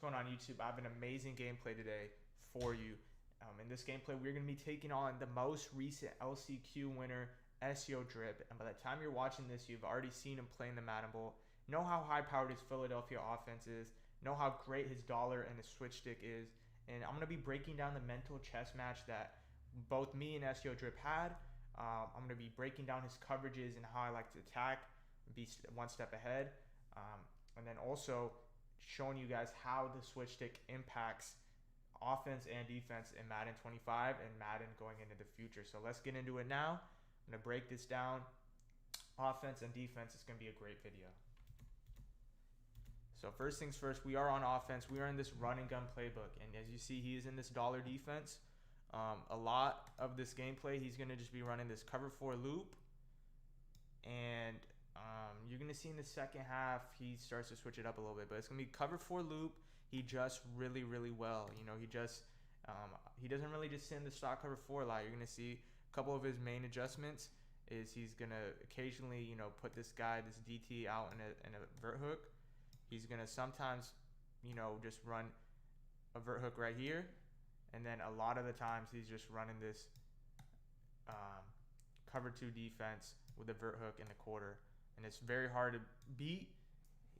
going on YouTube? I have an amazing gameplay today for you. In this gameplay, we're going to be taking on the most recent LCQ winner, SEO Drip. And by the time you're watching this, you've already seen him playing the Madden Bowl. Know how high-powered his Philadelphia offense is. Know how great his dollar and his switch stick is. And I'm going to be breaking down the mental chess match that both me and SEO Drip had. I'm going to be breaking down his coverages and how I like to attack, be one step ahead. And then also showing you guys how the switch stick impacts offense and defense in Madden 25 and Madden going into the future. So let's get into it now. I'm going to break this down. Offense and defense is going to be a great video. So first things first, we are on offense. We are in this run and gun playbook. And as you see, he is in this dollar defense. A lot of this gameplay, he's going to just be running this cover 4 loop. And you're going to see in the second half, he starts to switch it up a little bit. But it's going to be cover 4 loop. He adjusts really, really well. You know, he doesn't really just send the stock cover 4 a lot. You're going to see a couple of his main adjustments is he's going to occasionally, you know, put this guy, this DT out in a vert hook. He's going to sometimes, you know, just run a vert hook right here. And then a lot of the times he's just running this cover 2 defense with a vert hook in the quarter. And it's very hard to beat.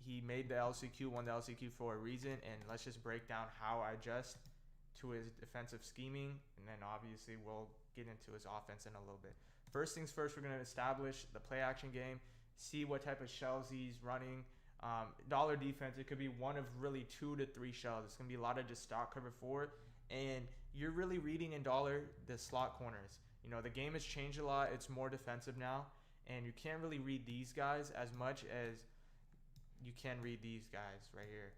He made the LCQ, won the LCQ for a reason. And let's just break down how I adjust to his defensive scheming. And then obviously we'll get into his offense in a little bit. First things first, we're going to establish the play action game. See what type of shells he's running. Dollar defense, it could be one of really 2 to 3 shells. It's going to be a lot of just stock cover 4. And you're really reading in dollar the slot corners. You know, the game has changed a lot. It's more defensive now. And you can't really read these guys as much as you can read these guys right here.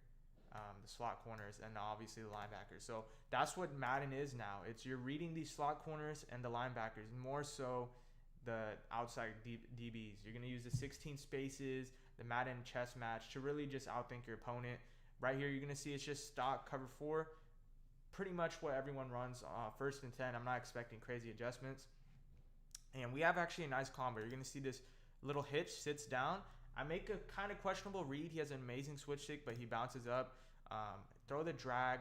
The slot corners and obviously the linebackers. So that's what Madden is now. It's you're reading these slot corners and the linebackers, more so the outside DBs. You're going to use the 16 spaces, the Madden chess match to really just outthink your opponent. Right here, you're going to see it's just stock cover 4. Pretty much what everyone runs first and 10. I'm not expecting crazy adjustments. And we have actually a nice combo. You're going to see this little hitch, sits down. I make a kind of questionable read. He has an amazing switch stick, but he bounces up. Throw the drag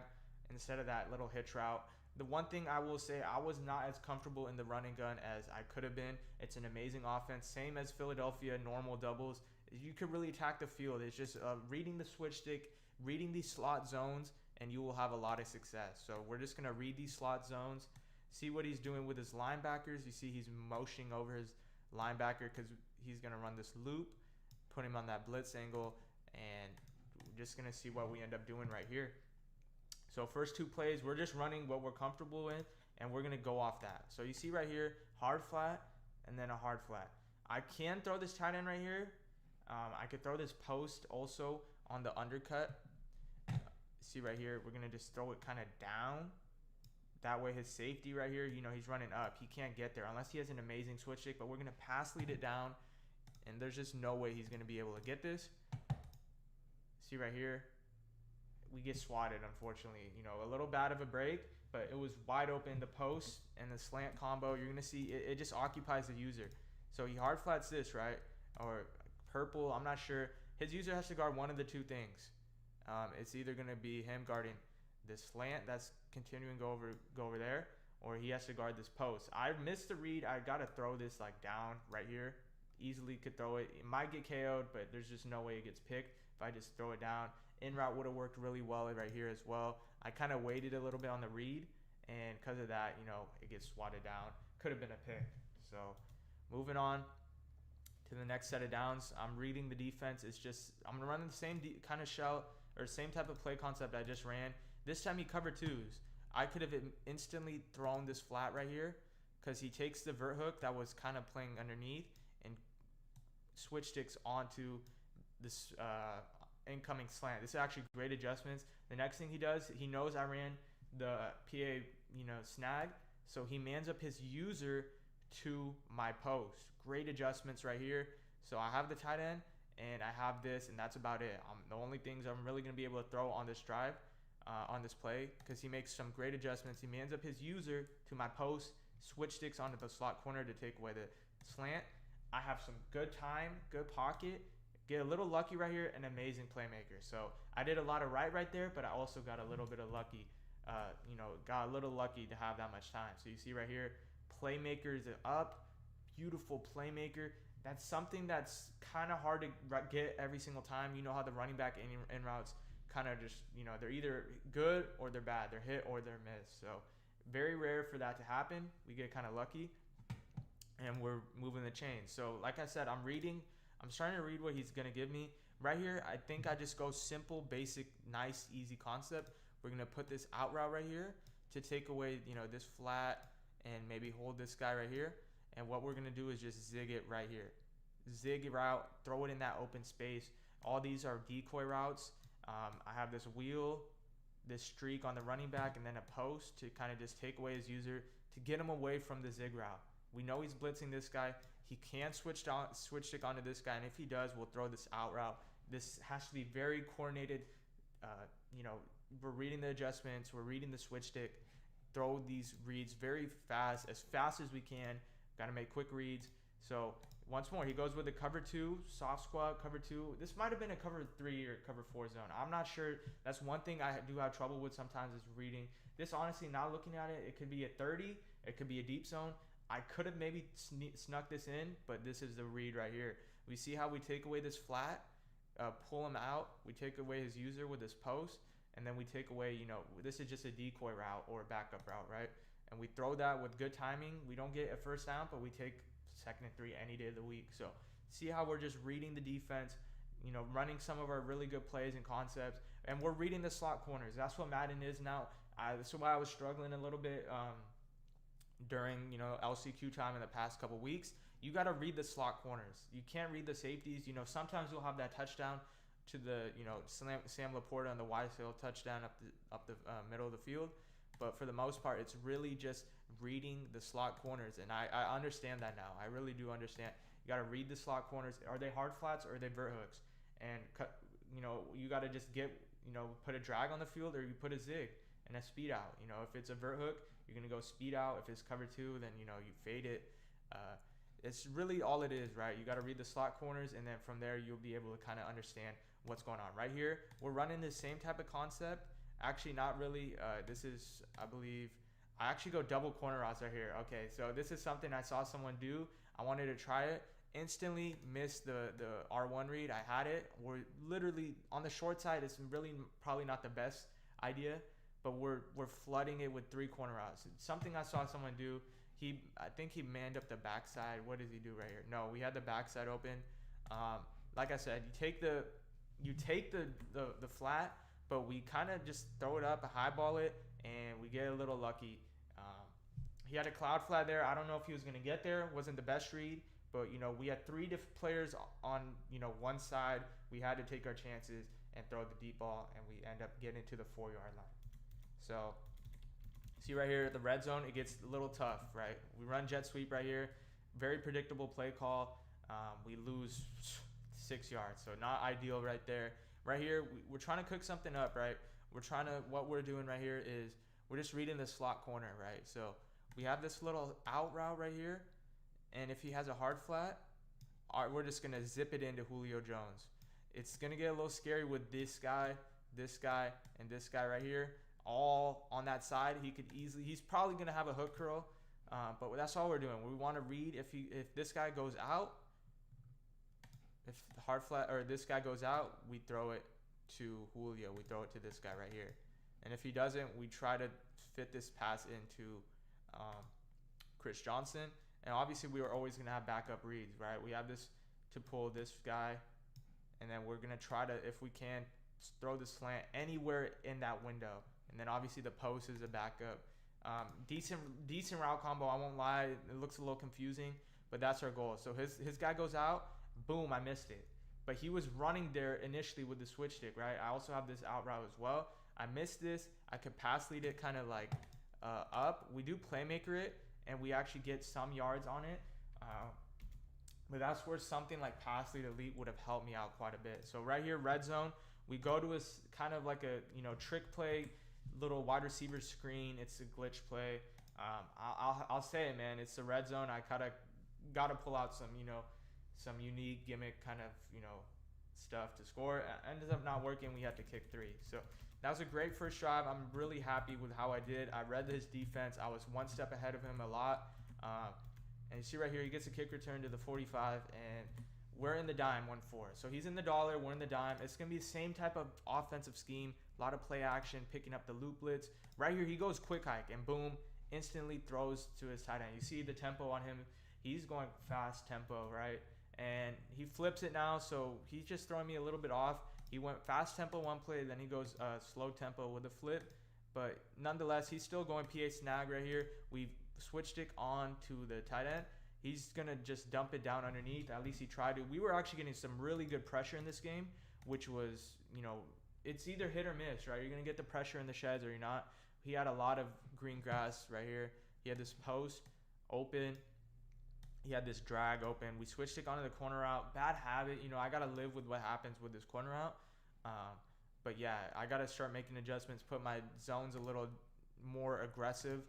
instead of that little hitch route. The one thing I will say, I was not as comfortable in the running gun as I could have been. It's an amazing offense. Same as Philadelphia, normal doubles. You could really attack the field. It's just reading the switch stick, reading these slot zones, and you will have a lot of success. So we're just going to read these slot zones, see what he's doing with his linebackers. You see he's motioning over his linebacker because he's going to run this loop, put him on that blitz angle, and we're just going to see what we end up doing right here. So first 2 plays, we're just running what we're comfortable in, and we're going to go off that. So you see right here, hard flat, and then a hard flat. I can throw this tight end right here. I could throw this post also on the undercut. See right here, we're going to just throw it kind of down. That way his safety right here, you know, he's running up. He can't get there unless he has an amazing switch stick, but we're going to pass lead it down, and there's just no way he's going to be able to get this. See right here, we get swatted, unfortunately. You know, a little bad of a break, but it was wide open. The post and the slant combo, you're going to see it just occupies the user. So he hard flats this, right? Or purple, I'm not sure. His user has to guard one of the 2 things. It's either going to be him guarding this slant that's continuing go over there, or he has to guard this post. I missed the read. I got to throw this like down right here. Easily could throw it. It might get KO'd, but there's just no way it gets picked if I just throw it down. In route would have worked really well right here as well. I kind of waited a little bit on the read, and because of that, you know, it gets swatted down. Could have been a pick. So moving on to the next set of downs. I'm reading the defense. It's just I'm gonna run the same kind of shell or same type of play concept I just ran. This time he covered 2s. I could have instantly thrown this flat right here because he takes the vert hook that was kind of playing underneath and switch sticks onto this incoming slant. This is actually great adjustments. The next thing he does, he knows I ran the PA, you know, snag, so he mans up his user to my post. Great adjustments right here. So I have the tight end and I have this, and that's about it. The only things I'm really going to be able to throw on this drive, on this play, because he makes some great adjustments. He mans up his user to my post, switch sticks onto the slot corner to take away the slant. I have some good time, good pocket, Get a little lucky right here, an amazing playmaker. So I did a lot of right there, but I also got a little bit of lucky. Got a little lucky to have that much time. So you see right here, playmakers up, beautiful playmaker. That's something that's kind of hard to get every single time. You know how the running back in routes kind of just, they're either good or they're bad. They're hit or they're missed. So very rare for that to happen. We get kind of lucky, and we're moving the chains. So like I said, I'm starting to read what he's going to give me. Right here, I think I just go simple, basic, nice, easy concept. We're going to put this out route right here to take away, this flat and maybe hold this guy right here. And what we're going to do is just zig it right here. Zig route, throw it in that open space. All these are decoy routes. I have this wheel, this streak on the running back, and then a post to kind of just take away his user to get him away from the zig route. We know he's blitzing this guy. He can switch stick onto this guy, and if he does, we'll throw this out route. This has to be very coordinated. We're reading the adjustments. We're reading the switch stick. Throw these reads very fast as we can. Got to make quick reads. So once more, he goes with the cover 2, soft squat, cover 2. This might have been a cover 3 or cover 4 zone. I'm not sure. That's one thing I do have trouble with sometimes is reading. This, honestly, not looking at it, it could be a 30. It could be a deep zone. I could have maybe snuck this in, but this is the read right here. We see how we take away this flat, pull him out. We take away his user with this post, and then we take away, this is just a decoy route or a backup route, right? And we throw that with good timing. We don't get a first down, but we take 2nd and 3 any day of the week. So see how we're just reading the defense, running some of our really good plays and concepts, and we're reading the slot corners. That's what Madden is now. This is why I was struggling a little bit during LCQ time in the past couple weeks. You got to read the slot corners. You can't read the safeties. Sometimes you'll have that touchdown to the Sam Laporta on the Weisfield touchdown up the middle of the field. But for the most part, it's really just reading the slot corners. And I understand that now. I really do understand. You got to read the slot corners. Are they hard flats or are they vert hooks? And, you got to just put a drag on the field, or you put a zig and a speed out. If it's a vert hook, you're going to go speed out. If it's cover 2, then, you fade it. It's really all it is, right? You got to read the slot corners, and then from there, you'll be able to kind of understand what's going on. Right here, we're running the same type of concept. Actually, not really. This is, I believe, I actually go double corner routes right here. Okay, so this is something I saw someone do. I wanted to try it. Instantly missed the R1 read. I had it. We're literally on the short side. It's really probably not the best idea, but we're flooding it with 3 corner routes. It's something I saw someone do. I think he manned up the backside. What does he do right here? No, we had the backside open. Like I said, you take the flat, but we kind of just throw it up, highball it, and we get a little lucky. He had a cloud flat there. I don't know if he was going to get there. Wasn't the best read, but we had 3 different players on one side. We had to take our chances and throw the deep ball, and we end up getting to the 4-yard line. So see right here, the red zone, it gets a little tough, right? We run jet sweep right here. Very predictable play call. We lose 6 yards, so not ideal right there. Right here, we're trying to cook something up, right? What we're doing right here is we're just reading the slot corner, right? So we have this little out route right here, and if he has a hard flat, we're just going to zip it into Julio Jones. It's going to get a little scary with this guy, and this guy right here, all on that side. He's probably going to have a hook curl, but that's all we're doing. We want to read if this guy goes out, if the hard flat or this guy goes out, we throw it to Julio. We throw it to this guy right here. And if he doesn't, we try to fit this pass into Chris Johnson. And obviously, we are always going to have backup reads, right? We have this to pull this guy, and then we're going to try to, if we can, throw the slant anywhere in that window. And then obviously the post is a backup. Decent route combo, I won't lie. It looks a little confusing, but that's our goal. So his guy goes out. Boom, I missed it. But he was running there initially with the switch stick, right? I also have this out route as well. I missed this. I could pass lead it kind of like up. We do playmaker it, and we actually get some yards on it. But that's where something like pass lead elite would have helped me out quite a bit. So right here, red zone, we go to a kind of like a trick play, little wide receiver screen. It's a glitch play. I'll say it, man. It's the red zone. I kind of got to pull out some unique gimmick kind of stuff to score. It ended up not working. We had to kick 3. So that was a great first drive. I'm really happy with how I did. I read his defense. I was one step ahead of him a lot. And you see right here, he gets a kick return to the 45, and we're in the dime 1-4. So he's in the dollar, we're in the dime. It's going to be the same type of offensive scheme, a lot of play action, picking up the loop blitz. Right here, he goes quick hike, and boom, instantly throws to his tight end. You see the tempo on him. He's going fast tempo, right? And he flips it now, so he's just throwing me a little bit off. He went fast tempo one play, then he goes slow tempo with a flip. But nonetheless, he's still going PA snag right here. We've switched it on to the tight end. He's going to just dump it down underneath. At least he tried to. We were actually getting some really good pressure in this game, which was, it's either hit or miss, right? You're going to get the pressure in the sheds or you're not. He had a lot of green grass right here. He had this post open. He had this drag open. We switched it onto the corner route. Bad habit. I got to live with what happens with this corner route. But yeah, I got to start making adjustments, put my zones a little more aggressive.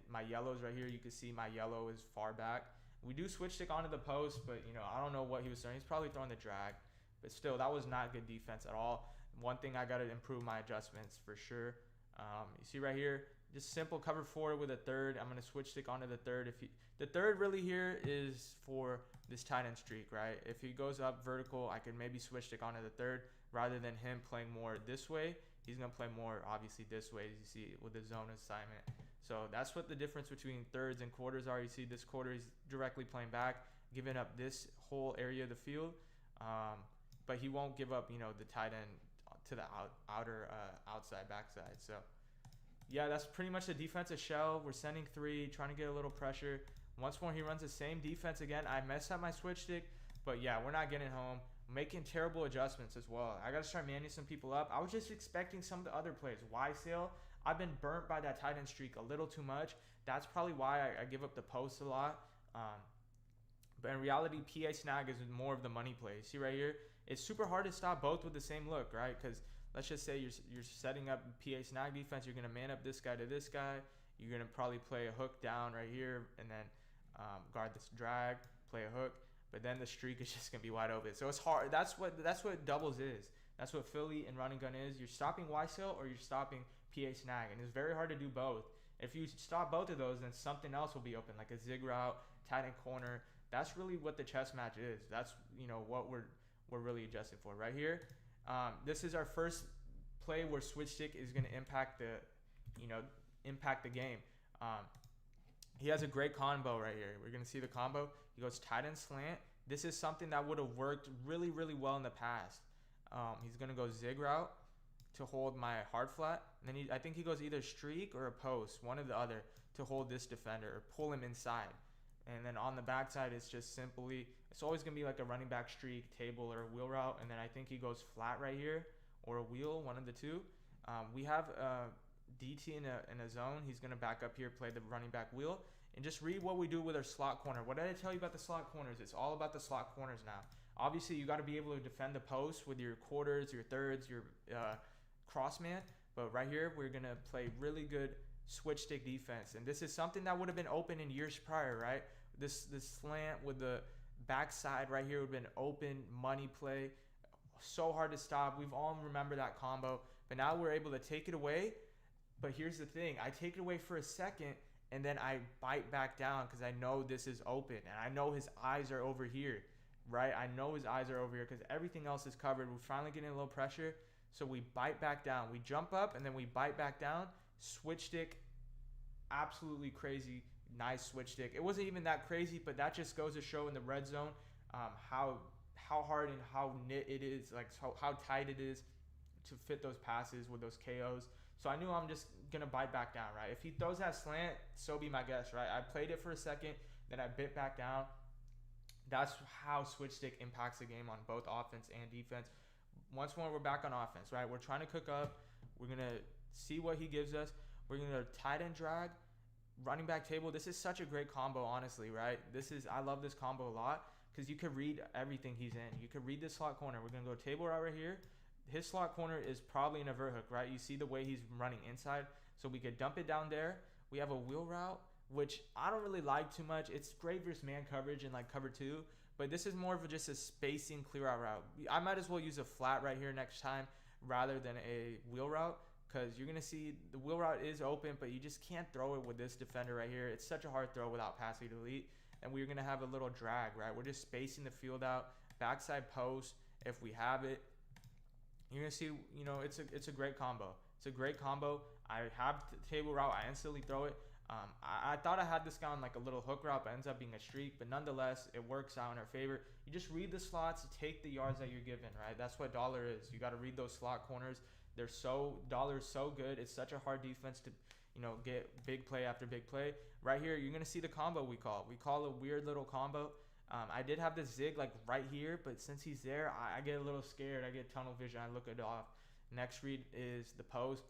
My yellows right here, you can see my yellow is far back. We do switch stick onto the post, but I don't know what he was throwing. He's probably throwing the drag, but still, that was not good defense at all. One thing I got to improve my adjustments for sure. You see right here, just simple cover 4 with a third. I'm gonna switch stick onto the third. The third really here is for this tight end streak, right? If he goes up vertical, I could maybe switch stick onto the third rather than him playing more this way. He's gonna play more obviously this way, as you see with the zone assignment. So that's what the difference between thirds and quarters are. You see this quarter he's directly playing back, giving up this whole area of the field, but he won't give up, the tight end to the outside backside. So yeah, that's pretty much the defensive shell. We're sending 3, trying to get a little pressure. Once more, he runs the same defense again. I messed up my switch stick, but yeah, we're not getting home. Making terrible adjustments as well. I got to start manning some people up. I was just expecting some of the other plays. Sail? I've been burnt by that tight end streak a little too much. That's probably why I give up the post a lot. But in reality, PA snag is more of the money play. See right here? It's super hard to stop both with the same look, right? Because let's just say you're setting up PA snag defense. You're going to man up this guy to this guy. You're going to probably play a hook down right here and then guard this drag, play a hook. But then the streak is just going to be wide open. So it's hard. That's what doubles is. That's what Philly and running gun is. You're stopping Y-Sail or you're stopping PA snag. And it's very hard to do both. If you stop both of those, then something else will be open, like a zig route, tight end corner. That's really what the chess match is. That's, what we're really adjusting for. Right here, this is our first play where switch stick is going to impact the game. He has a great combo right here. We're going to see the combo. He goes tight end slant. This is something that would have worked really, really well in the past. He's going to go zig route to hold my hard flat. And then I think he goes either streak or a post, one or the other, to hold this defender or pull him inside. And then on the backside, it's just simply, it's always going to be like a running back streak, table, or a wheel route. And then I think he goes flat right here or a wheel, one of the two. We have DT in a zone. He's going to back up here, play the running back wheel. And just read what we do with our slot corner. What did I tell you about the slot corners? It's all about the slot corners now. Obviously, you got to be able to defend the post with your quarters, your thirds, your cross man. But right here, we're going to play really good switch stick defense. And this is something that would have been open in years prior, right? This slant with the backside right here would have been open, money play. So hard to stop. We've all remembered that combo. But now we're able to take it away. But here's the thing. I take it away for a second, and then I bite back down because I know this is open. And I know his eyes are over here, right? I know his eyes are over here because everything else is covered. We're finally getting a little pressure. So we bite back down. We jump up, and then we bite back down. Switch stick, absolutely crazy. Nice switch stick. It wasn't even that crazy, but that just goes to show in the red zone how hard and how knit it is, like how tight it is to fit those passes with those KOs. So I knew I'm just going to bite back down, right? If he throws that slant, so be my guest, right? I played it for a second, then I bit back down. That's how switch stick impacts the game on both offense and defense. Once more, we're back on offense, right? We're trying to cook up. We're going to see what he gives us. We're going to tight end drag, running back table. This is such a great combo, honestly, right? I love this combo a lot because you could read everything he's in. You could read this slot corner. We're going to go table route right here. His slot corner is probably in a vert hook, right? You see the way he's running inside. So we could dump it down there. We have a wheel route, which I don't really like too much. It's great versus man coverage and like cover 2. But this is more of just a spacing clear out route. I might as well use a flat right here next time rather than a wheel route, because you're going to see the wheel route is open, but you just can't throw it with this defender right here. It's such a hard throw without passing delete, and we're going to have a little drag, right? We're just spacing the field out, backside post if we have it. You're going to see, you know, it's a great combo. It's a great combo. I have the table route. I instantly throw it. I thought I had this guy on like a little hook route, but ends up being a streak. But nonetheless, it works out in our favor. You just read the slots, take the yards that you're given, right? That's what dollar is. You got to read those slot corners. Dollar's so good. It's such a hard defense to, you know, get big play after big play. Right here, you're gonna see the combo we call. We call a weird little combo. I did have the zig like right here, but since he's there, I get a little scared. I get tunnel vision. I look it off. Next read is the post.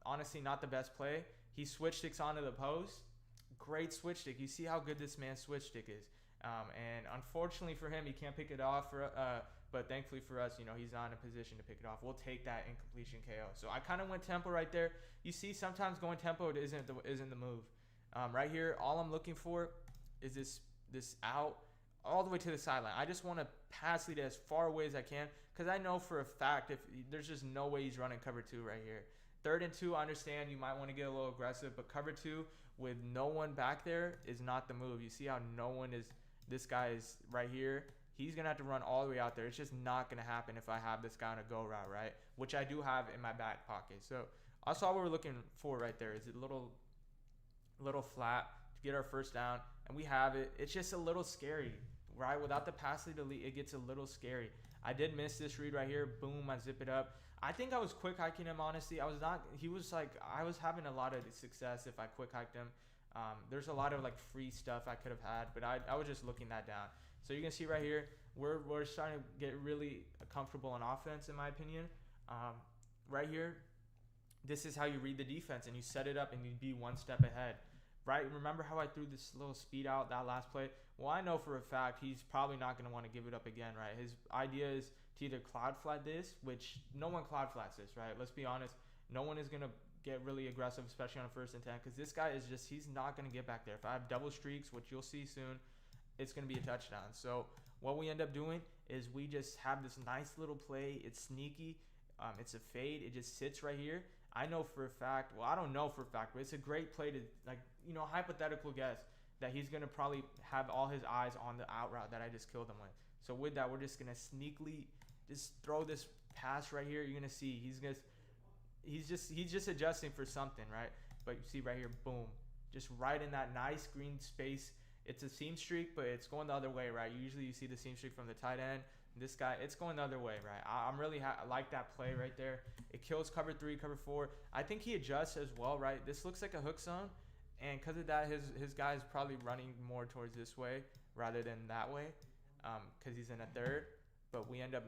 Honestly, not the best play. He switch sticks onto the post. Great switch stick. You see how good this man's switch stick is. And unfortunately for him, he can't pick it off. But thankfully for us, you know, he's not in a position to pick it off. We'll take that incompletion KO. So I kind of went tempo right there. You see, sometimes going tempo isn't the move. Right here, all I'm looking for is this out all the way to the sideline. I just want to pass lead as far away as I can, because I know for a fact if there's just no way he's running cover 2 right here. 3rd and 2, I understand you might want to get a little aggressive, but cover 2 with no one back there is not the move. You see how no one is. This guy is right here. He's going to have to run all the way out there. It's just not going to happen if I have this guy on a go route, right? Which I do have in my back pocket. So that's all we're looking for right there, is a little flat to get our first down. And we have it. It's just a little scary, right? Without the pass lead elite, it gets a little scary. I did miss this read right here. Boom, I zip it up. I think I was quick hiking him, honestly. I was having a lot of success if I quick hiked him. There's a lot of like free stuff I could have had, but I was just looking that down. So you can see right here, we're starting to get really comfortable on offense, in my opinion. Right here, this is how you read the defense, and you set it up and you be one step ahead. Right? Remember how I threw this little speed out that last play? Well, I know for a fact he's probably not going to want to give it up again, right? His idea is to either cloud flat this, which no one cloud flats this, right? Let's be honest. No one is going to get really aggressive, especially on a 1st and 10, because this guy is just, he's not going to get back there. If I have double streaks, which you'll see soon, it's going to be a touchdown. So what we end up doing is we just have this nice little play. It's sneaky. It's a fade. It just sits right here. I know for a fact, well, I don't know for a fact, but it's a great play to, like, you know, hypothetical guess that he's going to probably have all his eyes on the out route that I just killed him with. So with that, we're just going to sneakily just throw this pass right here. You're going to see he's just adjusting for something, right? But you see right here, boom, just right in that nice green space. It's a seam streak, but it's going the other way, right? Usually you see the seam streak from the tight end. This guy, it's going the other way, right? I'm really like that play right there. It kills cover 3, cover 4. I think he adjusts as well, right? This looks like a hook zone, and because of that, his guy is probably running more towards this way rather than that way, because he's in a 3rd. But we end up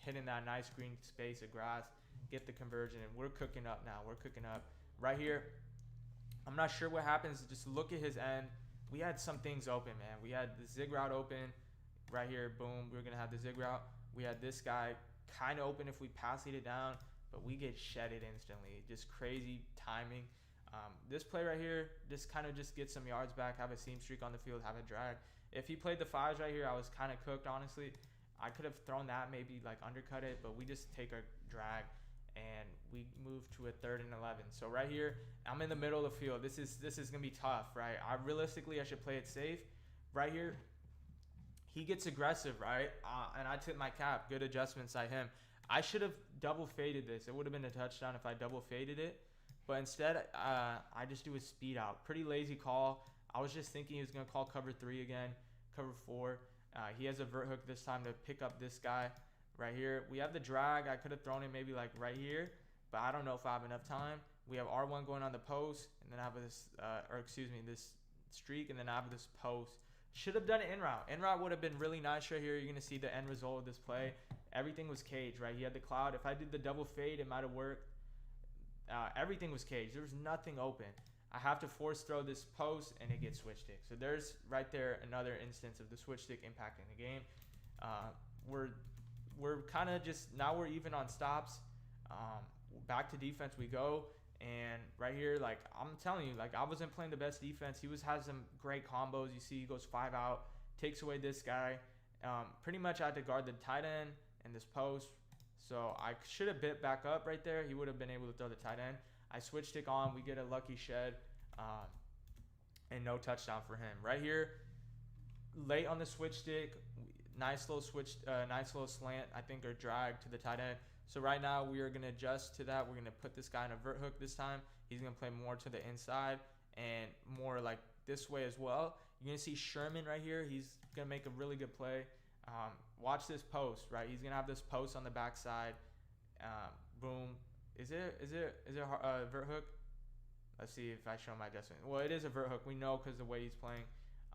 hitting that nice green space of grass, get the conversion, and we're cooking up now. We're cooking up. Right here, I'm not sure what happens. Just look at his end. We had some things open, man. We had the zig route open. Right here, boom, we're going to have the zig route. We had this guy kind of open if we pass it down, but we get shedded instantly. Just crazy timing. This play right here, just kind of just get some yards back, have a seam streak on the field, have a drag. If he played the 5s right here, I was kind of cooked, honestly. I could have thrown that, maybe like undercut it, but we just take our drag and we move to a 3rd and 11. So right here, I'm in the middle of the field. This is going to be tough, right? I should play it safe. Right here, he gets aggressive, right? And I tip my cap. Good adjustments by him. I should have double faded this. It would have been a touchdown if I double faded it. But instead, I just do a speed out. Pretty lazy call. I was just thinking he was going to call cover 3 again, cover 4. He has a vert hook this time to pick up this guy right here. We have the drag. I could have thrown it maybe like right here, but I don't know if I have enough time. We have R1 going on the post, and then I have this, this streak, and then I have this post. Should have done it in route. In route would have been really nice right here. You're going to see the end result of this play. Everything was cage, right? He had the cloud. If I did the double fade, it might have worked. Everything was cage. There was nothing open. I have to force throw this post, and it gets switch stick. So there's right there another instance of the switch stick impacting the game. We're kind of just, now we're even on stops. Back to defense we go. And right here, like, I'm telling you, like, I wasn't playing the best defense. He has some great combos. You see he goes 5 out, takes away this guy. Pretty much I had to guard the tight end and this post. So I should have bit back up right there. He would have been able to throw the tight end. I switch stick on. We get a lucky shed. And no touchdown for him. Right here, late on the switch stick, nice little slant, I think, or drag to the tight end. So right now we are going to adjust to that. We're going to put this guy in a vert hook this time. He's going to play more to the inside and more like this way as well. You're going to see Sherman right here. He's going to make a really good play. Watch this post, right? He's going to have this post on the backside. Boom. Is it a vert hook? Let's see if I show my adjustment. Well, it is a vert hook. We know because the way he's playing.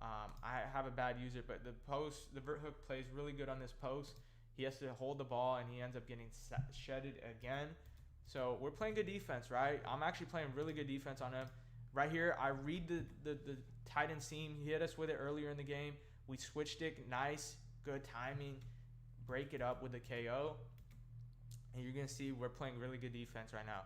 I have a bad user, but the vert hook plays really good on this post. He has to hold the ball, and he ends up getting shedded again. So we're playing good defense, right? I'm actually playing really good defense on him. Right here, I read the tight end seam. He hit us with it earlier in the game. We switch stick, nice, good timing. Break it up with the KO. And you're going to see we're playing really good defense right now.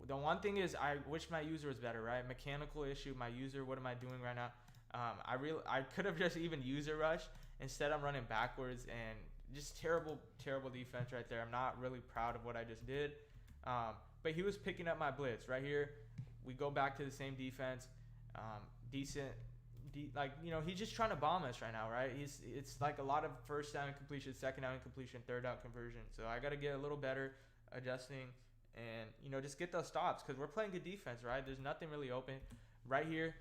The one thing is I wish my user was better, right? Mechanical issue, my user, what am I doing right now? I could have just even user rushed. Instead, I'm running backwards and just terrible defense right there. I'm not really proud of what I just did. But he was picking up my blitz right here. We go back to the same defense. Decent. He's just trying to bomb us right now, right? It's like a lot of first down incompletion, second down incompletion, third down conversion. So I got to get a little better adjusting and, just get those stops because we're playing good defense, right? There's nothing really open. Right here,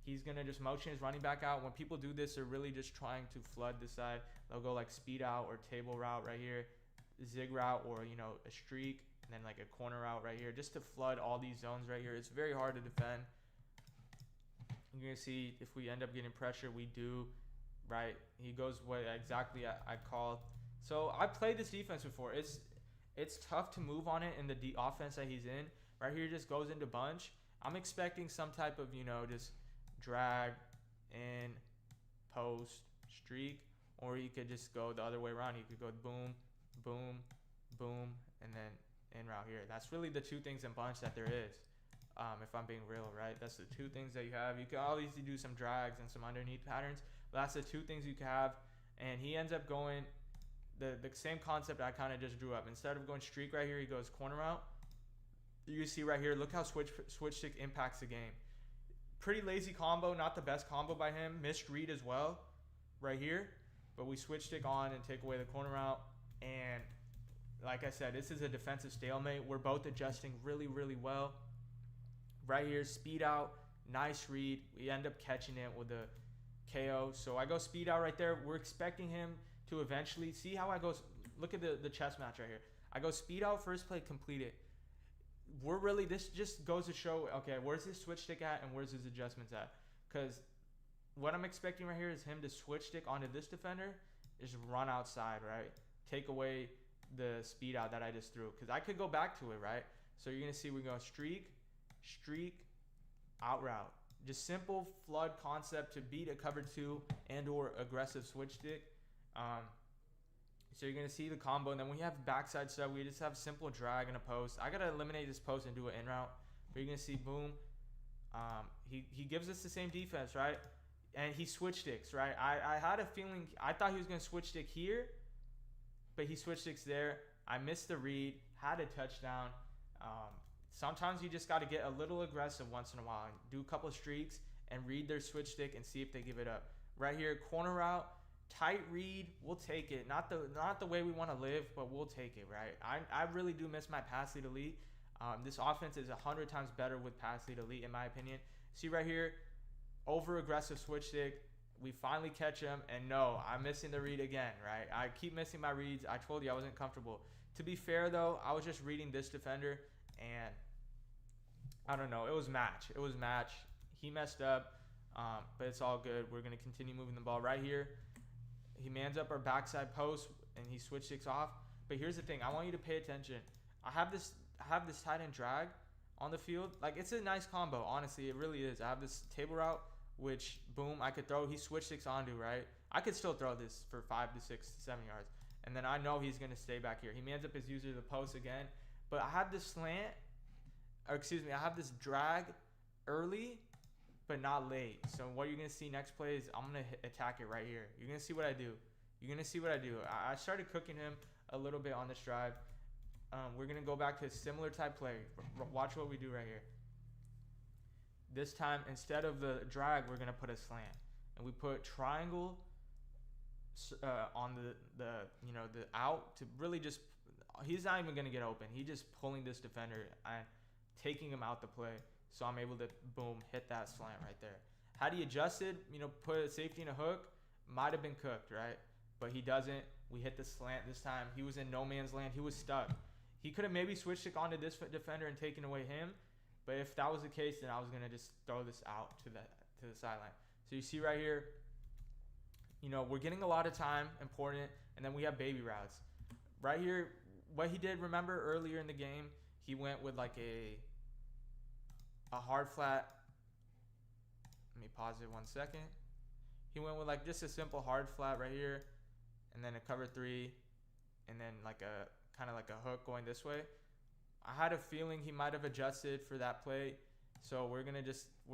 he's going to just motion his running back out. When people do this, they're really just trying to flood this side. They'll go like speed out or table route right here, zig route or, a streak, and then like a corner route right here just to flood all these zones right here. It's very hard to defend. You're going to see if we end up getting pressure, we do, right? He goes what exactly I called. So I played this defense before. It's tough to move on it in the offense that he's in. Right here just goes into bunch. I'm expecting some type of, just drag, in, post, streak, or you could just go the other way around. You could go boom, boom, boom, and then in route here. That's really the two things in bunch that there is. If I'm being real, right? That's the two things that you have. You can obviously do some drags and some underneath patterns, but that's the two things you can have. And he ends up going the same concept I kind of just drew up. Instead of going streak right here, he goes corner route. You can see right here, look how switch stick impacts the game. Pretty lazy combo, not the best combo by him. Missed read as well right here. But we switch stick on and take away the corner route. And like I said, this is a defensive stalemate. We're both adjusting really, really well. Right here, speed out, nice read. We end up catching it with a KO. So I go speed out right there. We're expecting him to eventually, see how I go, look at the chess match right here. I go speed out, first play, complete it. This just goes to show, okay, where's his switch stick at and where's his adjustments at? Because what I'm expecting right here is him to switch stick onto this defender, just run outside, right? Take away the speed out that I just threw. Because I could go back to it, right? So you're going to see we go streak, out route. Just simple flood concept to beat a cover 2 and or aggressive switch stick. So you're going to see the combo. And then when you have backside stuff, we just have simple drag and a post. I got to eliminate this post and do an in route. But you're going to see, boom. He gives us the same defense, right? And he switch sticks, right? I had a feeling, I thought he was going to switch stick here. But he switch sticks there. I missed the read. Had a touchdown. Sometimes you just got to get a little aggressive once in a while and do a couple of streaks and read their switch stick and see if they give it up. Right here, corner route, tight read, we'll take it. Not the way we want to live, but we'll take it, right? I really do miss my pass lead elite. This offense is 100 times better with pass lead elite, in my opinion. See right here, over aggressive switch stick. We finally catch him, and no, I'm missing the read again, right? I keep missing my reads. I told you I wasn't comfortable. To be fair, though, I was just reading this defender, and I don't know. It was match. He messed up, but it's all good. We're going to continue moving the ball right here. He mans up our backside post, and he switch sticks off. But here's the thing. I want you to pay attention. I have this tight end drag on the field. Like, it's a nice combo. Honestly, it really is. I have this table route, which, boom, I could throw. He switch sticks onto, right? I could still throw this for 5 to 6 to 7 yards. And then I know he's going to stay back here. He mans up his user to the post again. But I have this slant. I have this drag early, but not late. So what you're going to see next play is I'm going to attack it right here. You're going to see what I do. I started cooking him a little bit on this drive. We're going to go back to a similar type play. Watch what we do right here. This time, instead of the drag, we're going to put a slant. And we put triangle on the out to really just, he's not even going to get open. He's just pulling this defender and taking him out the play. So I'm able to, boom, hit that slant right there. Had he adjusted, put a safety and a hook, might have been cooked, right? But he doesn't. We hit the slant this time. He was in no man's land. He was stuck. He could have maybe switched it onto this defender and taken away him. But if that was the case, then I was going to just throw this out to the sideline. So you see right here, we're getting a lot of time, important, and then we have baby routes. Right here, what he did, remember earlier in the game, he went with like a hard flat. Let me pause it 1 second. He went with like just a simple hard flat right here, and then a cover 3, and then like a kind of like a hook going this way. I had a feeling he might have adjusted for that play, so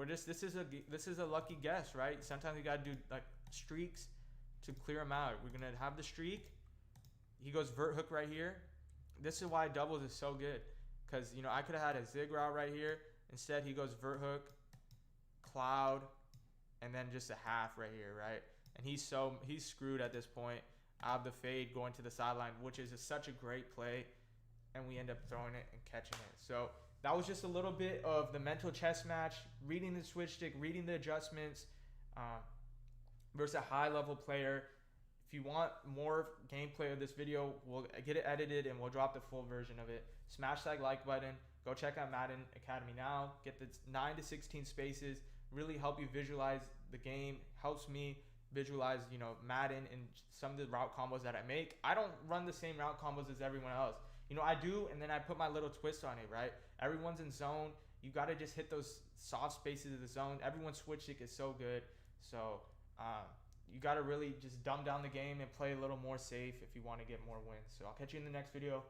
this is a lucky guess, right? Sometimes you gotta do like streaks to clear him out. We're gonna have the streak. He goes vert hook right here. This is why doubles is so good, because I could have had a zig route right here. Instead, he goes vert hook, cloud, and then just a half right here, right? And he's screwed at this point. Out of the fade, going to the sideline, which is such a great play, and we end up throwing it and catching it. So that was just a little bit of the mental chess match, reading the switch stick, reading the adjustments versus a high-level player. If you want more gameplay of this video, we'll get it edited and we'll drop the full version of it. Smash that like button. Go check out Madden Academy now. Get the 9 to 16 spaces. Really help you visualize the game. Helps me visualize, Madden and some of the route combos that I make. I don't run the same route combos as everyone else. I do, and then I put my little twist on it, right? Everyone's in zone. You got to just hit those soft spaces of the zone. Everyone's switch stick is so good. So you got to really just dumb down the game and play a little more safe if you want to get more wins. So I'll catch you in the next video.